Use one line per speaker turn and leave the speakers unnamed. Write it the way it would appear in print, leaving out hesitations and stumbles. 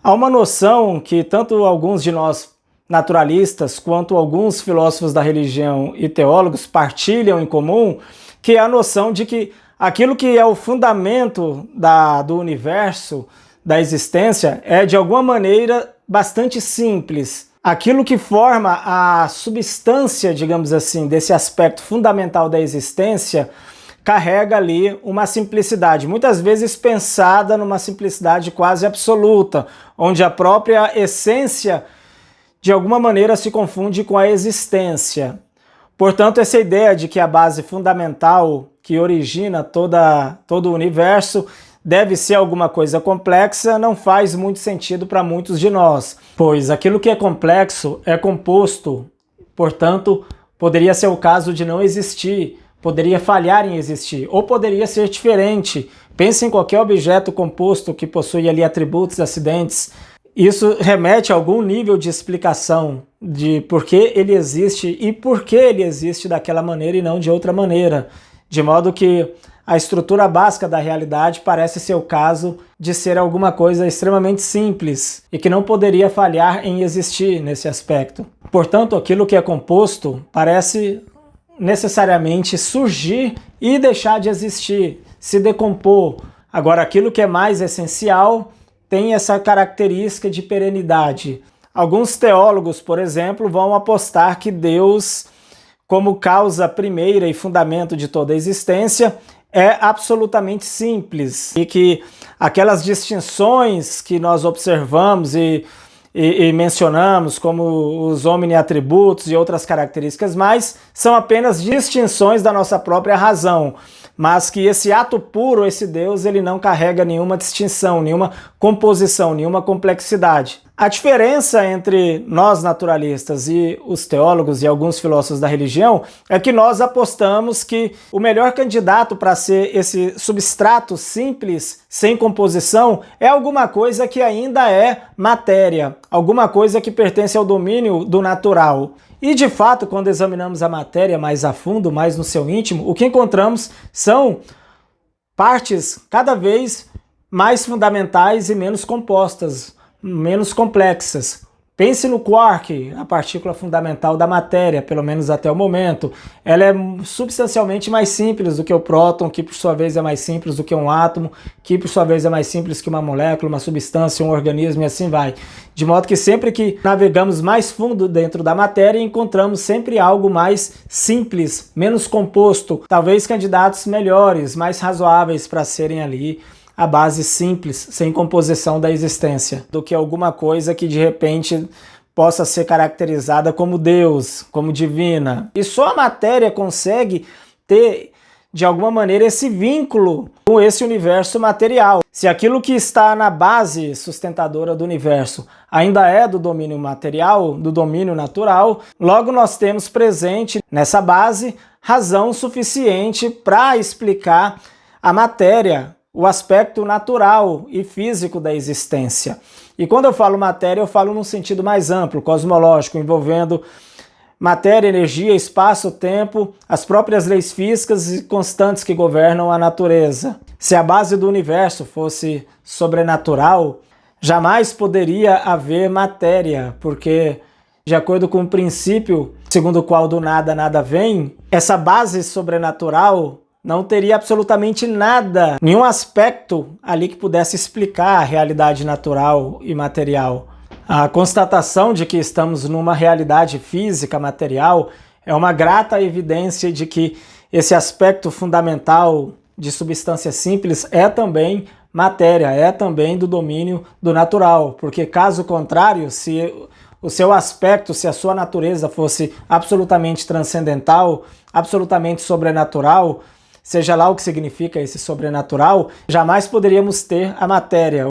Há uma noção que tanto alguns de nós naturalistas quanto alguns filósofos da religião e teólogos partilham em comum, que é a noção de que aquilo que é o fundamento do universo, da existência, é de alguma maneira bastante simples. Aquilo que forma a substância, digamos assim, desse aspecto fundamental da existência, carrega ali uma simplicidade, muitas vezes pensada numa simplicidade quase absoluta, onde a própria essência, de alguma maneira, se confunde com a existência. Portanto, essa ideia de que a base fundamental que origina todo o universo deve ser alguma coisa complexa não faz muito sentido para muitos de nós, pois aquilo que é complexo é composto, portanto, poderia ser o caso de não existir, poderia falhar em existir, ou poderia ser diferente. Pense em qualquer objeto composto que possui ali atributos, acidentes. Isso remete a algum nível de explicação de por que ele existe e por que ele existe daquela maneira e não de outra maneira. De modo que a estrutura básica da realidade parece ser o caso de ser alguma coisa extremamente simples e que não poderia falhar em existir nesse aspecto. Portanto, aquilo que é composto parece necessariamente surgir e deixar de existir, se decompor. Agora, aquilo que é mais essencial tem essa característica de perenidade. Alguns teólogos, por exemplo, vão apostar que Deus, como causa primeira e fundamento de toda a existência, é absolutamente simples e que aquelas distinções que nós observamos e mencionamos, como os omni-atributos e outras características mais, são apenas distinções da nossa própria razão, mas que esse ato puro, esse Deus, ele não carrega nenhuma distinção, nenhuma composição, nenhuma complexidade. A diferença entre nós naturalistas e os teólogos e alguns filósofos da religião é que nós apostamos que o melhor candidato para ser esse substrato simples, sem composição, é alguma coisa que ainda é matéria, alguma coisa que pertence ao domínio do natural. E, de fato, quando examinamos a matéria mais a fundo, mais no seu íntimo, o que encontramos são partes cada vez mais fundamentais e menos compostas, menos complexas. Pense no quark, a partícula fundamental da matéria, pelo menos até o momento. Ela é substancialmente mais simples do que o próton, que por sua vez é mais simples do que um átomo, que por sua vez é mais simples que uma molécula, uma substância, um organismo e assim vai. De modo que sempre que navegamos mais fundo dentro da matéria, encontramos sempre algo mais simples, menos composto, talvez candidatos melhores, mais razoáveis para serem ali a base simples, sem composição da existência, do que alguma coisa que de repente possa ser caracterizada como Deus, como divina. E só a matéria consegue ter, de alguma maneira, esse vínculo com esse universo material. Se aquilo que está na base sustentadora do universo ainda é do domínio material, do domínio natural, logo nós temos presente nessa base razão suficiente para explicar a matéria, o aspecto natural e físico da existência. E quando eu falo matéria, eu falo num sentido mais amplo, cosmológico, envolvendo matéria, energia, espaço, tempo, as próprias leis físicas e constantes que governam a natureza. Se a base do universo fosse sobrenatural, jamais poderia haver matéria, porque, de acordo com o princípio segundo o qual do nada nada vem, essa base sobrenatural não teria absolutamente nada, nenhum aspecto ali que pudesse explicar a realidade natural e material. A constatação de que estamos numa realidade física, material, é uma grata evidência de que esse aspecto fundamental de substância simples é também matéria, é também do domínio do natural, porque caso contrário, se o seu aspecto, se a sua natureza fosse absolutamente transcendental, absolutamente sobrenatural, seja lá o que significa esse sobrenatural, jamais poderíamos ter a matéria.